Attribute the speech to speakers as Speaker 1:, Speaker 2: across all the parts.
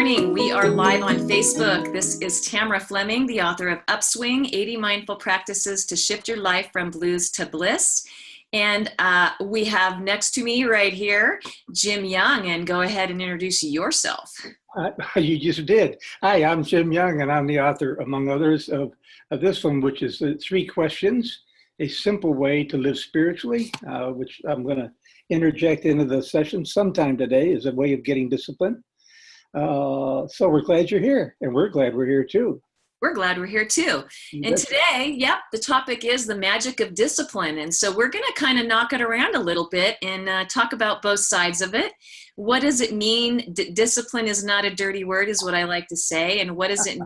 Speaker 1: morning. We are live on Facebook. This is Tamra Fleming, the author of UPSWING, 80 Mindful Practices to Shift Your Life from Blues to Bliss. And we have next to me right here, Jim Young, and go ahead and introduce yourself.
Speaker 2: You just did. Hi, I'm Jim Young, and I'm the author, among others, of this one, which is 3 questions, a simple way to live spiritually, which I'm going to interject into the session sometime today as a way of getting discipline. So we're glad you're here, and we're glad we're here too.
Speaker 1: We're glad we're here too. And today, the topic is the magic of discipline. And so we're going to kind of knock it around a little bit and talk about both sides of it. What does it mean? Discipline is not a dirty word, is what I like to say. And what does it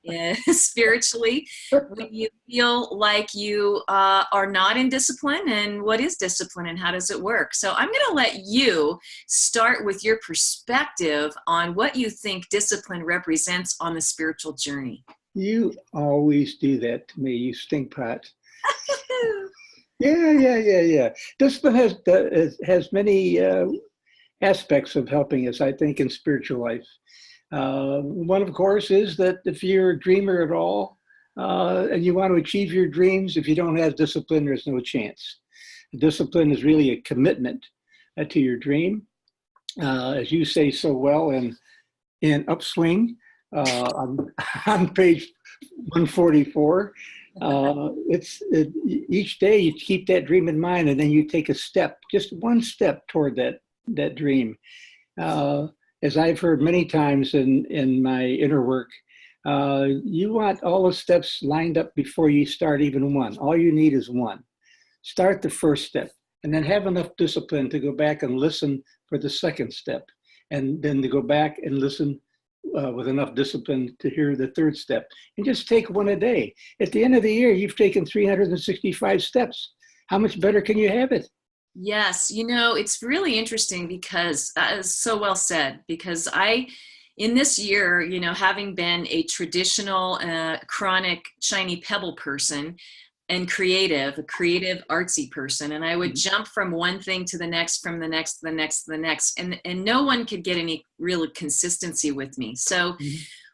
Speaker 1: mean spiritually when you feel like you are not in discipline? And what is discipline and how does it work? So I'm going to let you start with your perspective on what you think discipline represents on the spiritual journey.
Speaker 2: You always do that to me, you stink pot. Yeah. Discipline has many aspects of helping us, I think, in spiritual life. One, of course, is that if you're a dreamer at all and you want to achieve your dreams, if you don't have discipline, there's no chance. Discipline is really a commitment to your dream. As you say so well in UPSWING, on page 144, each day you keep that dream in mind, and then you take a step, just one step toward that dream. As I've heard many times in my inner work, you want all the steps lined up before you start even one. All you need is one. Start the first step, and then have enough discipline to go back and listen for the second step, and then to go back and listen with enough discipline to hear the third step, and just take one a day. At the end of the year, you've taken 365 steps. How much better can you have it?
Speaker 1: Yes, it's really interesting because that is so well said, because in this year, having been a traditional, chronic, shiny pebble person and a creative artsy person, and I would jump from one thing to the next, from the next, to the next, to the next, and no one could get any real consistency with me. So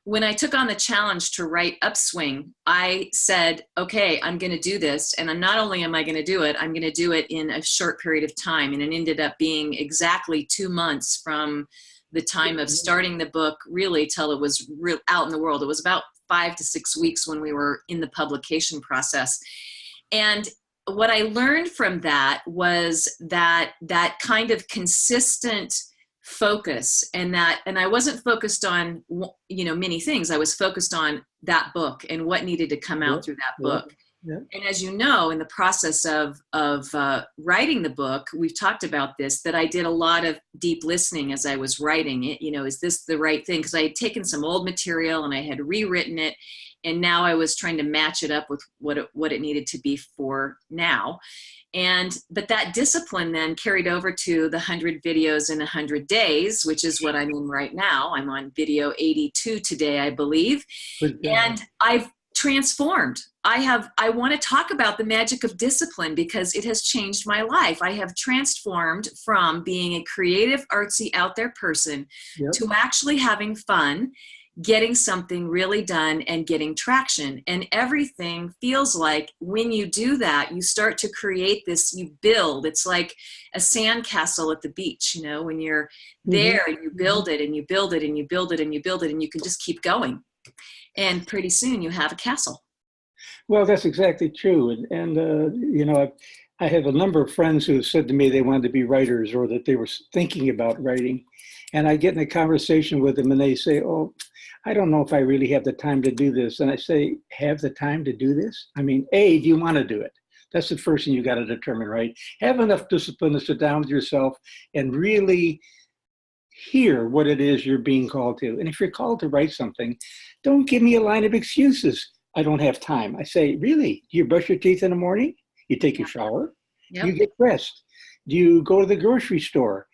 Speaker 1: when I took on the challenge to write UPSWING, I said, okay, I'm going to do this. And not only am I going to do it, I'm going to do it in a short period of time. And it ended up being exactly 2 months from the time of starting the book, really, till it was out in the world. It was about 5 to 6 weeks when we were in the publication process. And what I learned from that was that kind of consistent focus, and I wasn't focused on many things. I was focused on that book and what needed to come out through that book. And as you know, in the process of writing the book, we've talked about this, that I did a lot of deep listening as I was writing it. Is this the right thing? Because I had taken some old material and I had rewritten it, and now I was trying to match it up with what it needed to be for now. But that discipline then carried over to the 100 videos in 100 days, which is what I'm in right now. I'm on video 82 today, I believe. And I've transformed. I want to talk about the magic of discipline because it has changed my life. I have transformed from being a creative, artsy, out there person to actually having fun, getting something really done, and getting traction. And everything feels like when you do that, you start to create this, you build. It's like a sandcastle at the beach, when you're there and you build it and you build it and you build it and you build it, and you can just keep going. And pretty soon you have a castle.
Speaker 2: Well, that's exactly true. And I have a number of friends who have said to me they wanted to be writers, or that they were thinking about writing. And I get in a conversation with them and they say, oh, I don't know if I really have the time to do this. And I say, have the time to do this? I mean, do you want to do it? That's the first thing you got to determine, right? Have enough discipline to sit down with yourself and really hear what it is you're being called to. And if you're called to write something, don't give me a line of excuses. I don't have time. I say, really? Do you brush your teeth in the morning? You take your shower?
Speaker 1: Yep.
Speaker 2: You get dressed? Do you go to the grocery store?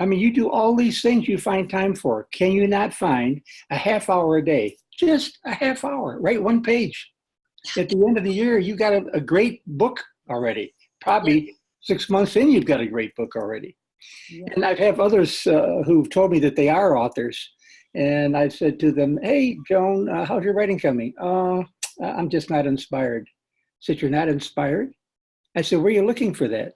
Speaker 2: I mean, you do all these things you find time for. Can you not find a half hour a day? Just a half hour, write one page. At the end of the year, you got a great book already. Probably 6 months in, you've got a great book already. Yeah. And I've had others who've told me that they are authors. And I said to them, hey, Joan, how's your writing coming? I'm just not inspired. I said, you're not inspired? I said, where are you looking for that?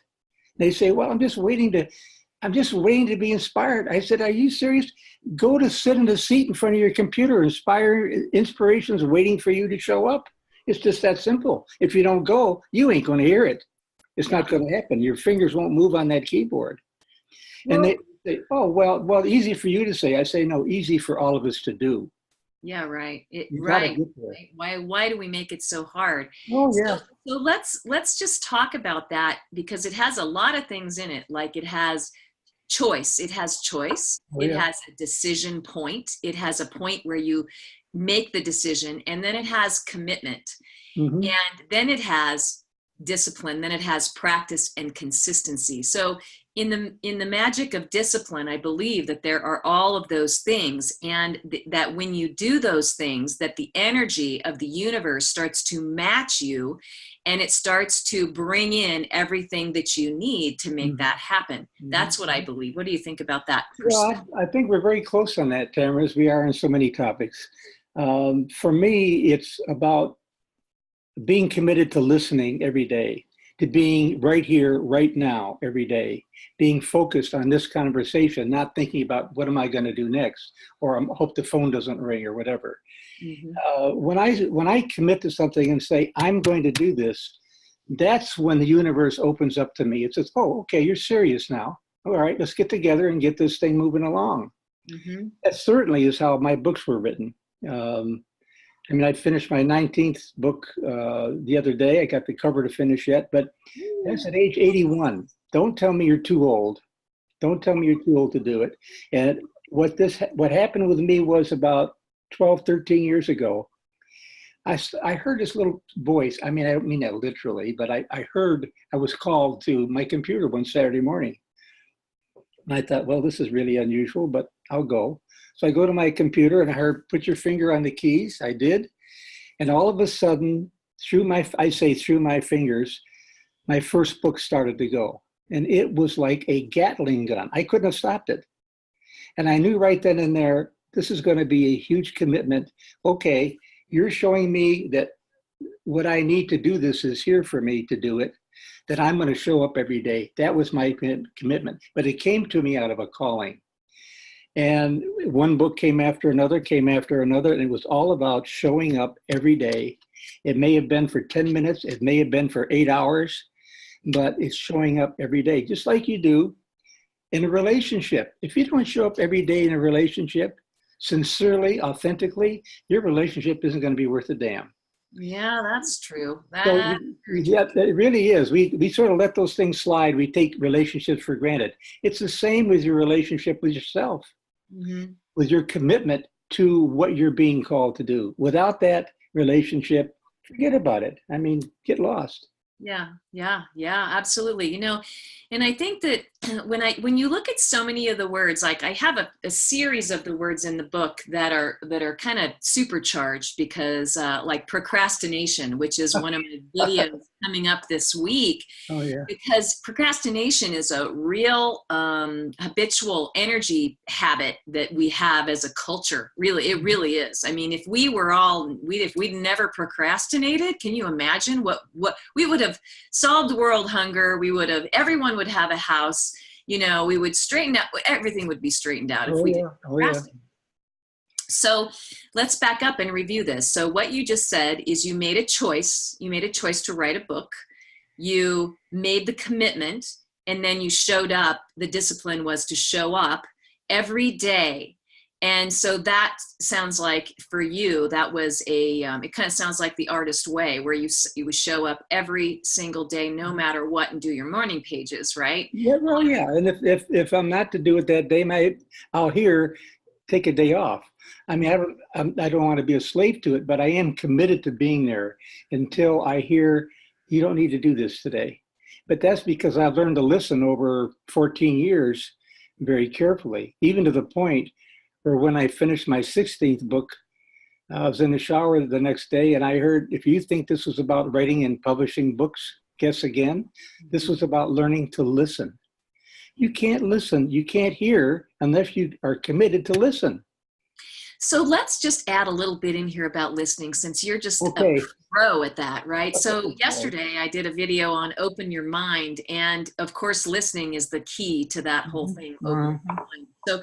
Speaker 2: They say, well, I'm just waiting to be inspired. I said, are you serious? Go to sit in a seat in front of your computer. Inspiration's waiting for you to show up. It's just that simple. If you don't go, you ain't going to hear it. It's not going to happen. Your fingers won't move on that keyboard. And they say, oh, well, easy for you to say. I say, no, easy for all of us to do.
Speaker 1: Yeah, right.
Speaker 2: Right.
Speaker 1: Why do we make it so hard?
Speaker 2: Oh, yeah.
Speaker 1: So let's just talk about that, because it has a lot of things in it. Like it has choice. It has choice.
Speaker 2: Oh, yeah.
Speaker 1: It has a decision point. It has a point where you make the decision, and then it has commitment.
Speaker 2: Mm-hmm.
Speaker 1: And then it has discipline, then it has practice and consistency. So in the magic of discipline, I believe that there are all of those things, and that when you do those things, that the energy of the universe starts to match you, and it starts to bring in everything that you need to make that happen. Mm-hmm. That's what I believe. What do you think about that?
Speaker 2: Well, I think we're very close on that, Tamra, as we are in so many topics. For me, it's about being committed to listening every day, to being right here, right now, every day, being focused on this conversation, not thinking about what am I going to do next, or I hope the phone doesn't ring or whatever. Mm-hmm. When I commit to something and say, I'm going to do this, that's when the universe opens up to me. It says, oh, okay, you're serious now. All right, let's get together and get this thing moving along. Mm-hmm. That certainly is how my books were written. I mean, I finished my 19th book the other day. I got the cover to finish yet, but that's at age 81. Don't tell me you're too old. Don't tell me you're too old to do it. And what happened with me was about 12, 13 years ago, I heard this little voice. I mean, I don't mean that literally, but I was called to my computer one Saturday morning. And I thought, well, this is really unusual, but I'll go. So I go to my computer and I heard, put your finger on the keys. I did. And all of a sudden, through my fingers, my first book started to go. And it was like a Gatling gun. I couldn't have stopped it. And I knew right then and there, this is going to be a huge commitment. Okay, you're showing me that what I need to do this is here for me to do it, that I'm going to show up every day. That was my commitment. But it came to me out of a calling. And one book came after another, and it was all about showing up every day. It may have been for 10 minutes, it may have been for 8 hours, but it's showing up every day, just like you do in a relationship. If you don't show up every day in a relationship, sincerely, authentically, your relationship isn't going to be worth a damn.
Speaker 1: Yeah, that's true.
Speaker 2: Yeah, it really is. We sort of let those things slide. We take relationships for granted. It's the same with your relationship with yourself, mm-hmm. with your commitment to what you're being called to do. Without that relationship, forget about it. I mean, get lost.
Speaker 1: Yeah, absolutely. You know, and I think that when you look at so many of the words, like I have a series of the words in the book that are kind of supercharged, because like procrastination, which is one of my videos coming up this week.
Speaker 2: Oh, yeah.
Speaker 1: Because procrastination is a real habitual energy habit that we have as a culture. Really, it really is. I mean, if we'd never procrastinated, can you imagine what we would have solved world hunger? Everyone would have a house, you know, we would straighten out, everything would be straightened out if we didn't procrastinate. So let's back up and review this. So what you just said is you made a choice to write a book. You made the commitment, and then you showed up. The discipline was to show up every day. And so that sounds like for you, that was it kind of sounds like the artist way, where you would show up every single day, no matter what, and do your morning pages, right?
Speaker 2: Yeah, well, yeah. And if I'm not to do it that day, I'll take a day off. I mean, I don't want to be a slave to it, but I am committed to being there until I hear, you don't need to do this today. But that's because I've learned to listen over 14 years very carefully, even to the point where when I finished my 16th book, I was in the shower the next day and I heard, if you think this was about writing and publishing books, guess again. This was about learning to listen. You can't listen, you can't hear unless you are committed to listen.
Speaker 1: So let's just add a little bit in here about listening, since you're just a
Speaker 2: Okay.
Speaker 1: pro at that, right? So
Speaker 2: Right.
Speaker 1: yesterday I did a video on open your mind, and of course listening is the key to that whole
Speaker 2: Mhm.
Speaker 1: thing, open
Speaker 2: Mhm.
Speaker 1: your mind. So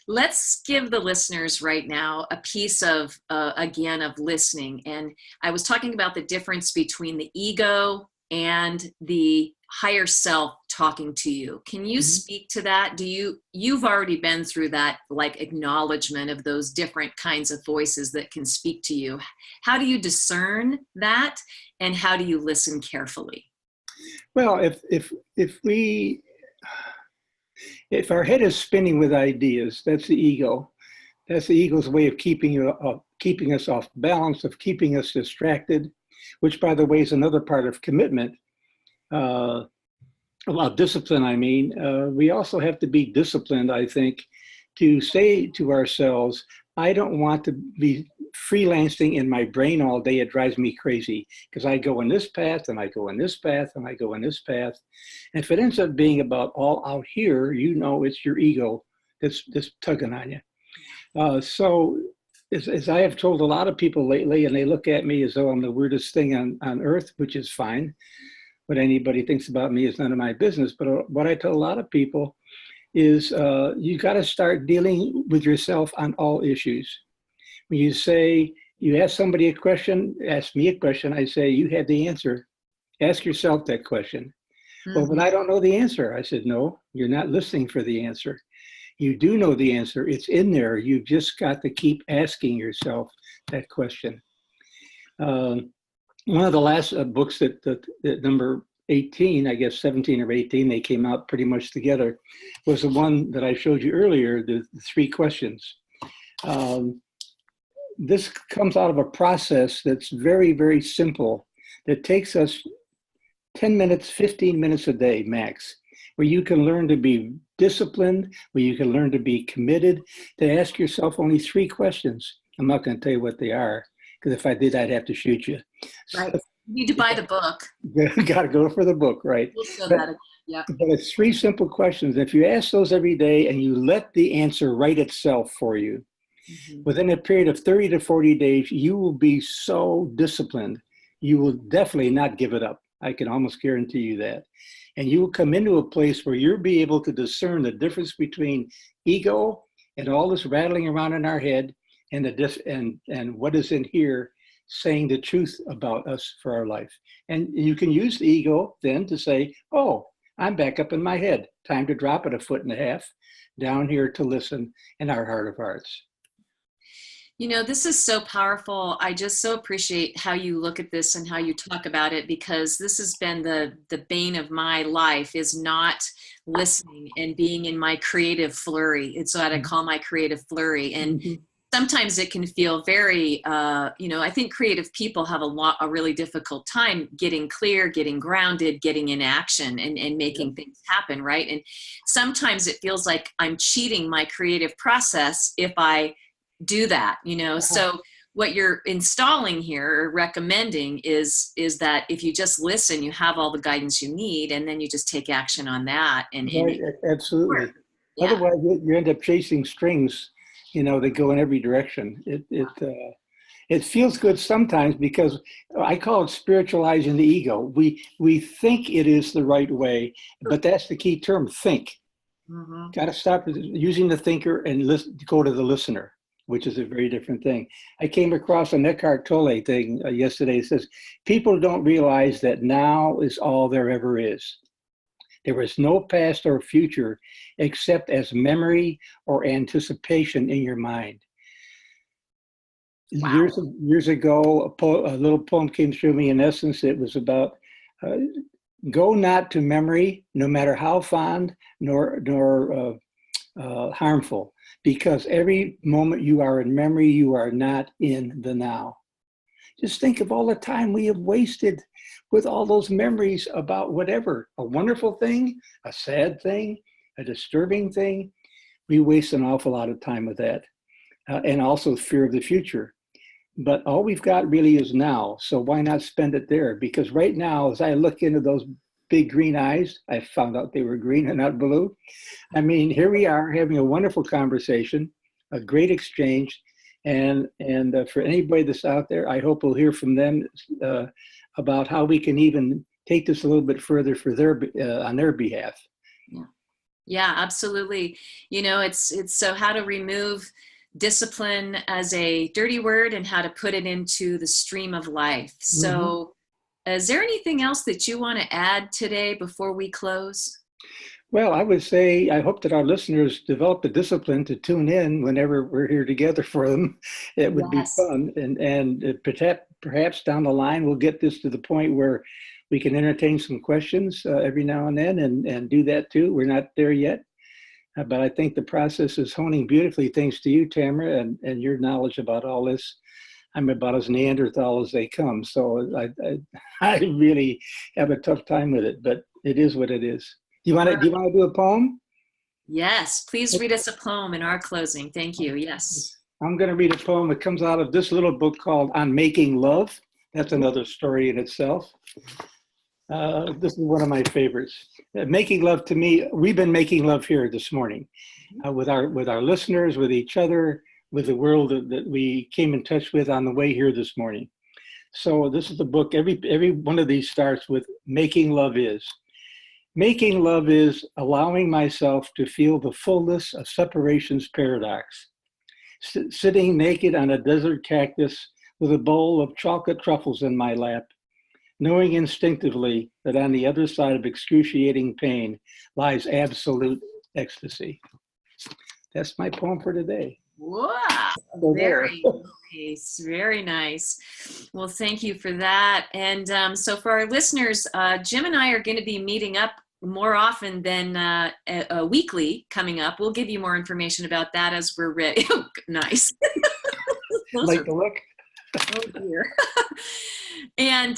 Speaker 1: let's give the listeners right now a piece of again of listening. And I was talking about the difference between the ego and the higher self talking to you. Can you
Speaker 2: Mhm.
Speaker 1: speak to that? You've already been through that, like, acknowledgement of those different kinds of voices that can speak to you. How do you discern that, and how do you listen carefully?
Speaker 2: Well, if our head is spinning with ideas, that's the ego. That's the ego's way of keeping us off balance, of keeping us distracted, which, by the way, is another part of commitment. Uh, well, discipline, I mean. We also have to be disciplined, I think, to say to ourselves, I don't want to be freelancing in my brain all day. It drives me crazy because I go in this path and I go in this path and I go in this path. And if it ends up being about all out here, it's your ego that's tugging on you. So, as I have told a lot of people lately, and they look at me as though I'm the weirdest thing on earth, which is fine. What anybody thinks about me is none of my business. But what I tell a lot of people is you got to start dealing with yourself on all issues. When you ask somebody a question, ask me a question, I say, you have the answer. Ask yourself that question. Well, but
Speaker 1: Mhm.
Speaker 2: I don't know the answer. I said, no, you're not listening for the answer. You do know the answer. It's in there. You've just got to keep asking yourself that question. Um, One of the last books that number 18, I guess 17 or 18, they came out pretty much together, was the one that I showed you earlier, the three questions. Um, this comes out of a process that's very, very simple, that takes us 10 minutes, 15 minutes a day max, where you can learn to be disciplined, where you can learn to be committed, to ask yourself only three questions. I'm not going to tell you what they are, because if I did, I'd have to shoot you.
Speaker 1: Right.
Speaker 2: So
Speaker 1: You need to buy the book.
Speaker 2: got to go for the book, right?
Speaker 1: We'll show
Speaker 2: But
Speaker 1: that again. Yeah.
Speaker 2: but it's three simple questions. If you ask those every day and you let the answer write itself for you,
Speaker 1: Mhm.
Speaker 2: within a period of 30 to 40 days, you will be so disciplined. You will definitely not give it up. I can almost guarantee you that. And you will come into a place where you'll be able to discern the difference between ego and all this rattling around in our head and and what is in here saying the truth about us for our life. And you can use the ego then to say, oh, I'm back up in my head. Time to drop it a foot and a half down here to listen in our heart of hearts.
Speaker 1: This is so powerful. I just so appreciate how you look at this and how you talk about it, because this has been the bane of my life, is not listening and being in my creative flurry. It's what I call my creative flurry. And
Speaker 2: Mhm.
Speaker 1: sometimes it can feel very, I think creative people have a really difficult time getting clear, getting grounded, getting in action, and
Speaker 2: Yep.
Speaker 1: making things happen, right? And sometimes it feels like I'm cheating my creative process if I do that.
Speaker 2: Uh-huh.
Speaker 1: So what you're installing here, or recommending, is that if you just listen, you have all the guidance you need, and then you just take action on that, and
Speaker 2: Right,
Speaker 1: it works.
Speaker 2: absolutely.
Speaker 1: Yeah.
Speaker 2: Otherwise, you end up chasing strings, that go in every direction. It feels good sometimes because I call it spiritualizing the ego. We think it is the right way, but that's the key term, think.
Speaker 1: Hmm.
Speaker 2: Got to stop using the thinker and go to the listener, which is a very different thing. I came across an Eckhart Tolle thing yesterday. It says, people don't realize that now is all there ever is. There is no past or future except as memory or anticipation in your mind.
Speaker 1: Wow.
Speaker 2: Years ago, a little poem came through me. In essence, it was about uh, go not to memory, no matter how fond nor harmful, because every moment you are in memory, you are not in the now. Just think of all the time we have wasted with all those memories about whatever, a wonderful thing, a sad thing, a disturbing thing. We waste an awful lot of time with that, and also fear of the future. But all we've got really is now. So why not spend it there? Because right now, as I look into those big green eyes, I found out they were green and not blue. I mean, here we are having a wonderful conversation, a great exchange. And for anybody that's out there, I hope we'll hear from them about how we can even take this a little bit further for their on their behalf.
Speaker 1: Yeah. Yeah, absolutely. It's so how to remove discipline as a dirty word and how to put it into the stream of life. So is there anything else that you want to add today before we close?
Speaker 2: Well, I would say I hope that our listeners develop the discipline to tune in whenever we're here together for them. It would be
Speaker 1: Yes.
Speaker 2: fun, and perhaps down the line we'll get this to the point where we can entertain some questions every now and then, and do that too. We're not there yet, but I think the process is honing beautifully thanks to you, Tamra, and your knowledge about all this. I'm about as Neanderthal as they come, so I really have a tough time with it, but it is what it is. Do you want to do a poem?
Speaker 1: Yes, please read us a poem in our closing. Thank you. Yes.
Speaker 2: I'm going to read a poem that comes out of this little book called On Making Love. That's another story in itself. This is one of my favorites. Making love to me, we've been making love here this morning with our listeners, with each other, with the world that we came in touch with on the way here this morning. So this is the book. Every one of these starts with making love is. Making love is allowing myself to feel the fullness of separation's paradox. Sitting naked on a desert cactus with a bowl of chocolate truffles in my lap, knowing instinctively that on the other side of excruciating pain lies absolute ecstasy. That's my poem for today.
Speaker 1: Wow. Very nice. Very nice. Well, thank you for that. And so for our listeners, Jim and I are going to be meeting up more often than weekly coming up. We'll give you more information about that as we're ready. Oh, nice.
Speaker 2: Like the look?
Speaker 1: Oh dear. And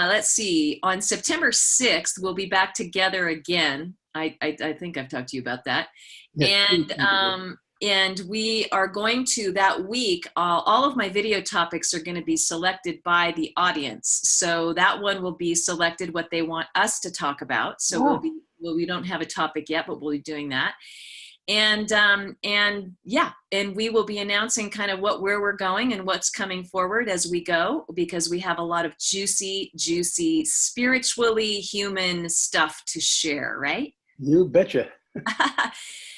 Speaker 1: let's see, on September 6th, we'll be back together again. I think I've talked to you about that. Yes, and we are going to, that week, all of my video topics are going to be selected by the audience. So that one will be selected what they want us to talk about. So we don't have a topic yet, but we'll be doing that. And we will be announcing kind of where we're going and what's coming forward as we go, because we have a lot of juicy, spiritually human stuff to share, right?
Speaker 2: You betcha.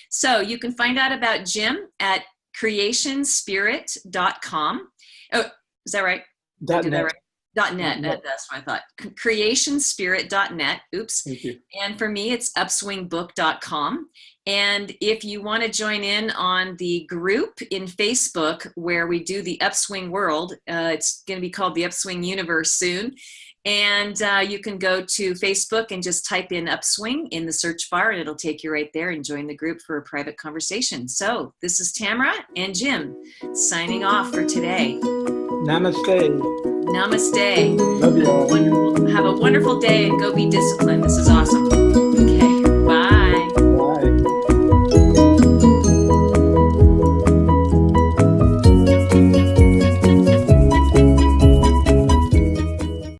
Speaker 1: So you can find out about Jim at creationspirit.com. Oh, is that right?
Speaker 2: .net.
Speaker 1: .net. That's what I thought. Creationspirit.net. Oops.
Speaker 2: Thank you.
Speaker 1: And for me, it's upswingbook.com. And if you want to join in on the group in Facebook where we do the Upswing World, it's going to be called the Upswing Universe soon. And you can go to Facebook and just type in Upswing in the search bar, and it'll take you right there, and join the group for a private conversation. So this is Tamra and Jim signing off for today.
Speaker 2: Namaste.
Speaker 1: Namaste.
Speaker 2: Love you all.
Speaker 1: Have a wonderful day and go be disciplined. This is awesome. Okay.